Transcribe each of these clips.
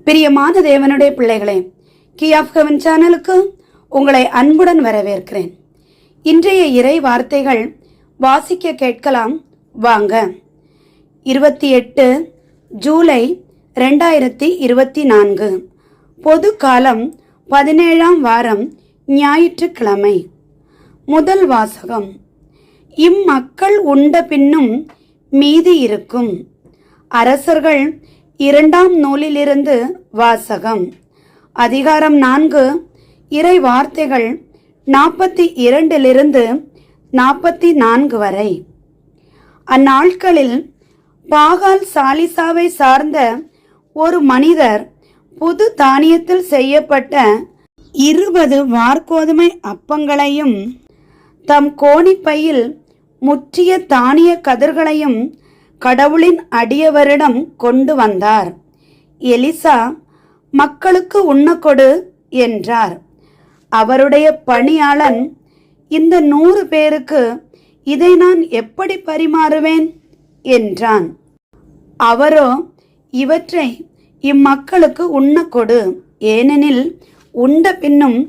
பிரியமான தேவனுடைய பிள்ளைகளே, கீ ஆஃப் ஹெவன் சேனலுக்கு உங்களை அன்புடன் வரவேற்கிறேன். இன்றைய இறை வார்த்தைகள் வாசிக்க கேட்கலாம் வாங்க. 28 ஜூலை 2024 பொது காலம் 17ஆம் வாரம் ஞாயிற்றுக்கிழமை. முதல் வாசகம். இம்மக்கள் உண்ட பின்னும் மீதி இருக்கும். அரசர்கள் 2ஆம் நூலிலிருந்து வாசகம். அதிகாரம் 4, இறை வார்த்தைகள் 42 44 வரை. அந்நாட்களில் பாகால் சாலிசாவை சார்ந்த ஒரு மனிதர் புது தானியத்தில் செய்யப்பட்ட 20 வார்கோதுமை அப்பங்களையும் தம் கோணிப்பையில் முற்றிய தானிய கதிர்களையும் கடவுளின் அடியவரிடம் கொண்டு வந்தார். எலிசா, மக்களுக்கு உண்ணக்கொடு என்றார். அவருடைய பணியாளன், இந்த 100 பேருக்கு இதை நான் எப்படி பரிமாறுவேன் என்றான். அவரோ, இவற்றை இம்மக்களுக்கு உண்ணக்கொடு, ஏனெனில் உண்ட பின்னும்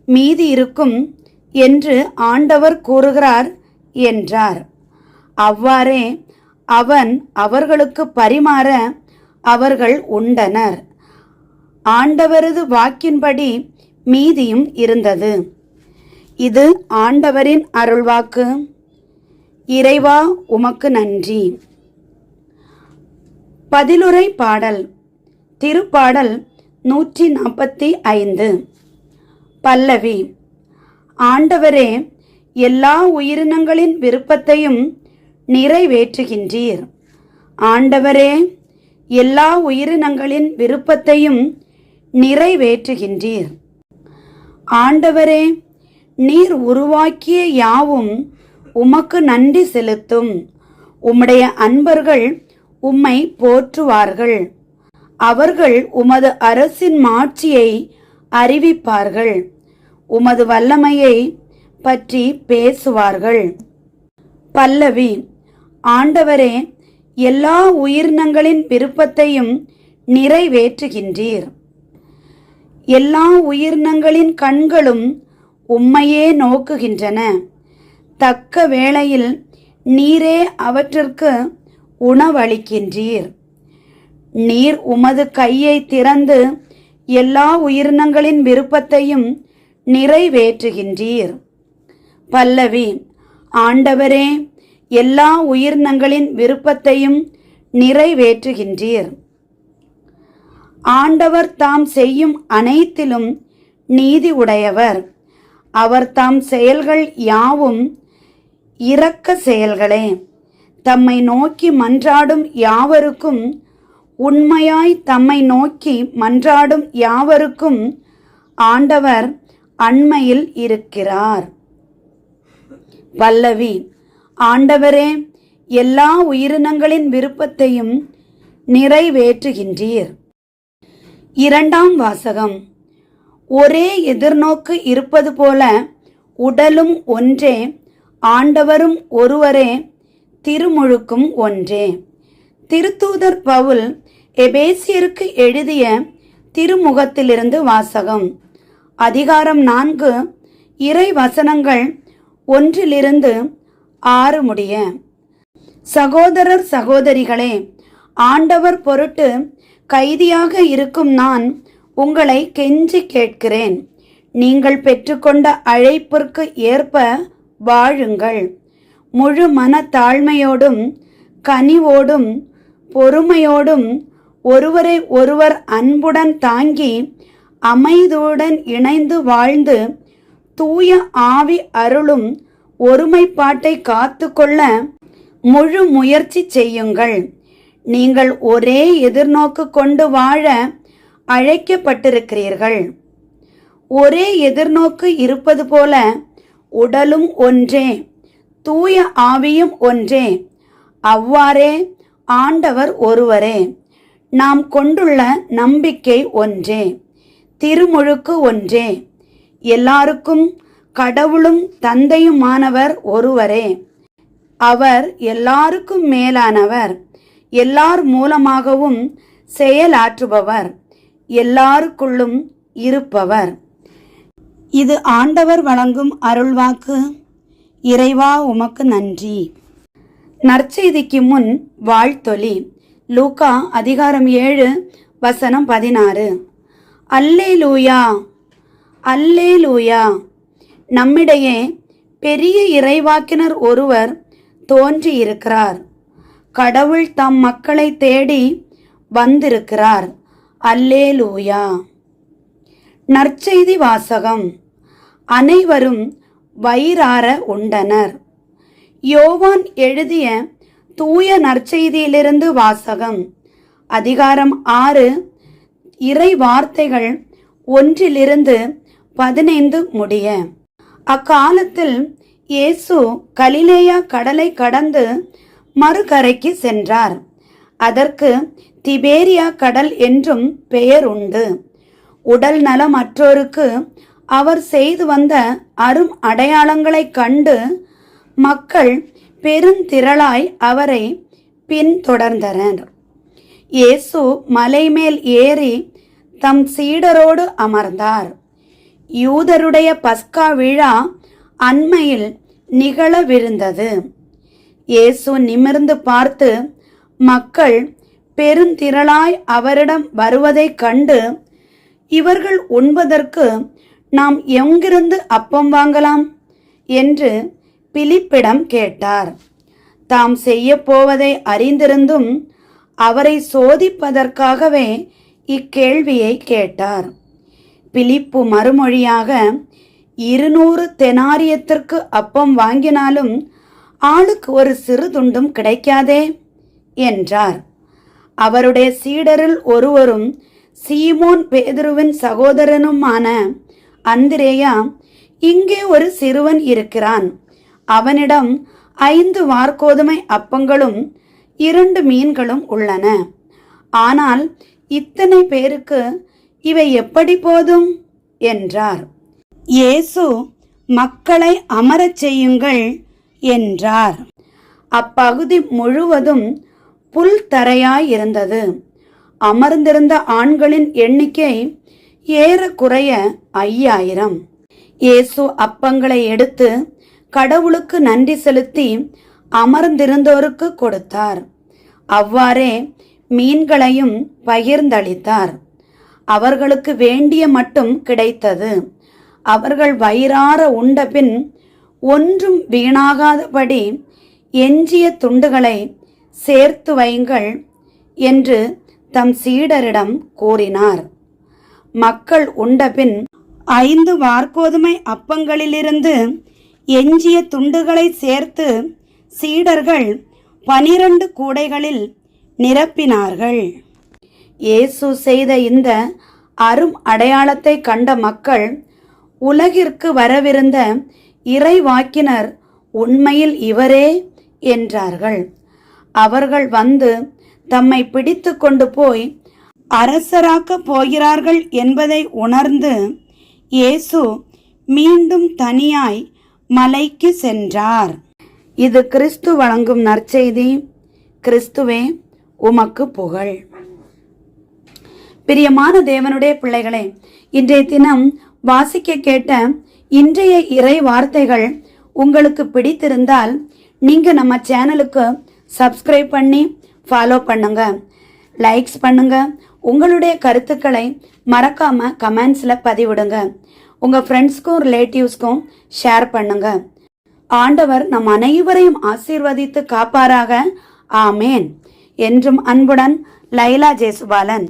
மீதி இருக்கும் என்று ஆண்டவர் கூறுகிறார் என்றார். அவ்வாறே அவன் அவர்களுக்கு பரிமாற அவர்கள் உண்டனர். ஆண்டவரது வாக்கின்படி மீதியும் இருந்தது. இது ஆண்டவரின் அருள்வாக்கு. இறைவா, உமக்கு நன்றி. பதிலுரை பாடல். திருப்பாடல் 145. பல்லவி. ஆண்டவரே, எல்லா உயிரினங்களின் விருப்பத்தையும் நிறைவேற்றுகின்றீர். ஆண்டவரே, எல்லா உயிரினங்களின் விருப்பத்தையும் நிறைவேற்றுகின்றீர். ஆண்டவரே, நீர் உருவாக்கிய யாவும் உமக்கு நன்றி செலுத்தும். உம்முடைய அன்பர்கள் உம்மை போற்றுவார்கள். அவர்கள் உமது அரசின் மாட்சியை அறிவிப்பார்கள். உமது வல்லமையை பற்றி பேசுவார்கள். பல்லவி. ஆண்டவரே, எல்லா உயிரினங்களின் விருப்பத்தையும் நிறைவேற்றுகின்றீர். எல்லா உயிரினங்களின் கண்களும் உம்மையே நோக்குகின்றன. தக்க வேளையில் நீரே அவற்றிற்கு உணவளிக்கின்றீர். நீர் உமது கையை திறந்து எல்லா உயிரினங்களின் விருப்பத்தையும் நிறைவேற்றுகின்றீர். பல்லவி. ஆண்டவரே, எல்லா உயிரினங்களின் விருப்பத்தையும் நிறைவேற்றுகின்றீர். ஆண்டவர் தாம் செய்யும் அனைத்திலும் நீதி உடையவர். அவர் தாம் செயல்கள் யாவும் இரக்க செயல்களே. தம்மை நோக்கி மன்றாடும் யாவருக்கும், உண்மையாய் தம்மை நோக்கி மன்றாடும் யாவருக்கும் ஆண்டவர் அண்மையில் இருக்கிறார். பல்லவி. ஆண்டவரே, எல்லா உயிரினங்களின் விருப்பத்தையும் நிறைவேற்றுகின்றீர். 2ஆம் வாசகம். ஒரே எதிர்நோக்கு இருப்பது போல உடலும் ஒன்றே, ஆண்டவரும் ஒருவரே, திருமுழுக்கும் ஒன்றே. திருத்தூதர் பவுல் எபேசியருக்கு எழுதிய திருமுகத்திலிருந்து வாசகம். அதிகாரம் 4, இறை வசனங்கள் 1 6 முடிய. சகோதரர் சகோதரிகளே, ஆண்டவர் பொருட்டு கைதியாக இருக்கும் நான் உங்களை கெஞ்சி கேட்கிறேன். நீங்கள் பெற்றுக்கொண்ட அழைப்பிற்கு ஏற்ப வாழுங்கள். முழு மன தாழ்மையோடும் கனிவோடும் பொறுமையோடும் ஒருவரை ஒருவர் அன்புடன் தாங்கி அமைதியுடன் இணைந்து வாழ்ந்து தூய ஆவி அருளும் ஒருமைப்பாட்டை காத்து கொள்ள முழு முயற்சி செய்யுங்கள். நீங்கள் ஒரே எதிர்நோக்கு கொண்டு வாழ அழைக்கப்பட்டிருக்கிறீர்கள். ஒரே எதிர்நோக்கு இருப்பது போல உடலும் ஒன்றே, தூய ஆவியும் ஒன்றே. அவ்வாறே ஆண்டவர் ஒருவரே. நாம் கொண்டுள்ள நம்பிக்கை ஒன்றே, திருமுழுக்கு ஒன்றே. எல்லாருக்கும் கடவுளும் தந்தையுமானவர் ஒருவரே. அவர் எல்லாருக்கும் மேலானவர், எல்லார் மூலமாகவும் செயலாற்றுபவர். எல்லாருக்குள்ளும் இருப்பவர். இது ஆண்டவர் வழங்கும் அருள்வாக்கு. இறைவா உமக்கு நன்றி. நற்செய்திக்கு முன் வாழ்த்தொலி. லூக்கா அதிகாரம் 7 வசனம் 16. அல்லேலூயா, அல்லேலூயா. நம்மிடையே பெரிய இறைவாக்கினர் ஒருவர் தோன்றியிருக்கிறார். கடவுள் தம் மக்களை தேடி வந்திருக்கிறார். அல்லேலூயா. நற்செய்தி வாசகம். அனைவரும் வயிறார உண்டனர். யோவான் எழுதிய தூய நற்செய்தியிலிருந்து வாசகம். அதிகாரம் 6, இறை வார்த்தைகள் 1-15 முடிய. அக்காலத்தில் இயேசு கலிலேயா கடலை கடந்து மறுகரைக்கு சென்றார். அதற்கு திபேரியா கடல் என்றும் பெயர் உண்டு. உடல் நலமற்றோருக்கு அவர் செய்து வந்த அரும் அடையாளங்களைக் கண்டு மக்கள் பெருந்திரளாய் அவரை பின்தொடர்ந்தனர். இயேசு மலைமேல் ஏறி தம் சீடரோடு அமர்ந்தார். யூதருடைய பஸ்கா விழா அண்மையில் நிகழவிருந்தது. இயேசு நிமிர்ந்து பார்த்து மக்கள் பெருந்திரளாய் அவரிடம் வருவதைக் கண்டு, இவர்கள் உண்பதற்கு நாம் எங்கிருந்து அப்பம் வாங்கலாம் என்று பிலிப்பிடம் கேட்டார். தாம் செய்ய போவதை அறிந்திருந்தும் அவரை சோதிப்பதற்காகவே இக்கேள்வியை கேட்டார். பிலிப்பு மறுமொழியாக, 200 தெனாரியத்திற்கு அப்பம் வாங்கினாலும் ஆளுக்கு ஒரு சிறு துண்டும் கிடைக்காதே என்றார். அவருடைய சீடரில் ஒருவரும் சீமோன் பேதுருவின் சகோதரனுமான அந்திரேயா, இங்கே ஒரு சிறுவன் இருக்கிறான். அவனிடம் 5 வாற்கோதுமை அப்பங்களும் 2 மீன்களும் உள்ளன. ஆனால் இத்தனை பேருக்கு இவை எப்படி போதும் என்றார். இயேசு மக்களை அமரச் செய்யுங்கள் என்றார். அப்பகுதி முழுவதும் புல் தரையாயிருந்தது. அமர்ந்திருந்த ஆண்களின் எண்ணிக்கை ஏறக்குறைய 5000. இயேசு அப்பங்களை எடுத்து கடவுளுக்கு நன்றி செலுத்தி அமர்ந்திருந்தோருக்கு கொடுத்தார். அவ்வாறே மீன்களையும் பகிர்ந்தளித்தார். அவர்களுக்கு வேண்டிய மட்டும் கிடைத்தது. அவர்கள் வயிறார உண்டபின் ஒன்றும் வீணாகாதபடி எஞ்சிய துண்டுகளை சேர்த்து வையுங்கள் என்று தம் சீடரிடம் கூறினார். மக்கள் உண்டபின் 5 வாற்கோதுமை அப்பங்களிலிருந்து எஞ்சிய துண்டுகளை சேர்த்து சீடர்கள் 12 கூடைகளில் நிரப்பினார்கள். இயேசு செய்த இந்த அரும் அடையாளத்தை கண்ட மக்கள், உலகிற்கு வரவிருந்த இறைவாக்கினர் உண்மையில் இவரே என்றார்கள். அவர்கள் வந்து தம்மை பிடித்து கொண்டு போய் அரசராக்கப் போகிறார்கள் என்பதை உணர்ந்து இயேசு மீண்டும் தனியாய் மலைக்கு சென்றார். இது கிறிஸ்து வழங்கும் நற்செய்தி. கிறிஸ்துவே உமக்கு புகழ். பிரியமான தேவனுடைய பிள்ளைகளே, இன்றைய தினம் வாசிக்க கேட்ட இன்றைய இறை வார்த்தைகள் உங்களுக்கு பிடித்திருந்தால் நீங்க நம்ம சேனலுக்கு சப்ஸ்கிரைப் பண்ணி ஃபாலோ பண்ணுங்க, லைக்ஸ் பண்ணுங்க. உங்களுடைய கருத்துக்களை மறக்காம கமெண்ட்ஸ்ல பதிவிடுங்க. உங்க ஃப்ரெண்ட்ஸ்க்கும் ரிலேட்டிவ்ஸ்க்கும் ஷேர் பண்ணுங்க. ஆண்டவர் நம் அனைவரையும் ஆசீர்வதித்து காப்பாராக. ஆமேன். என்றும் அன்புடன் லைலா ஜேசுபாலன்.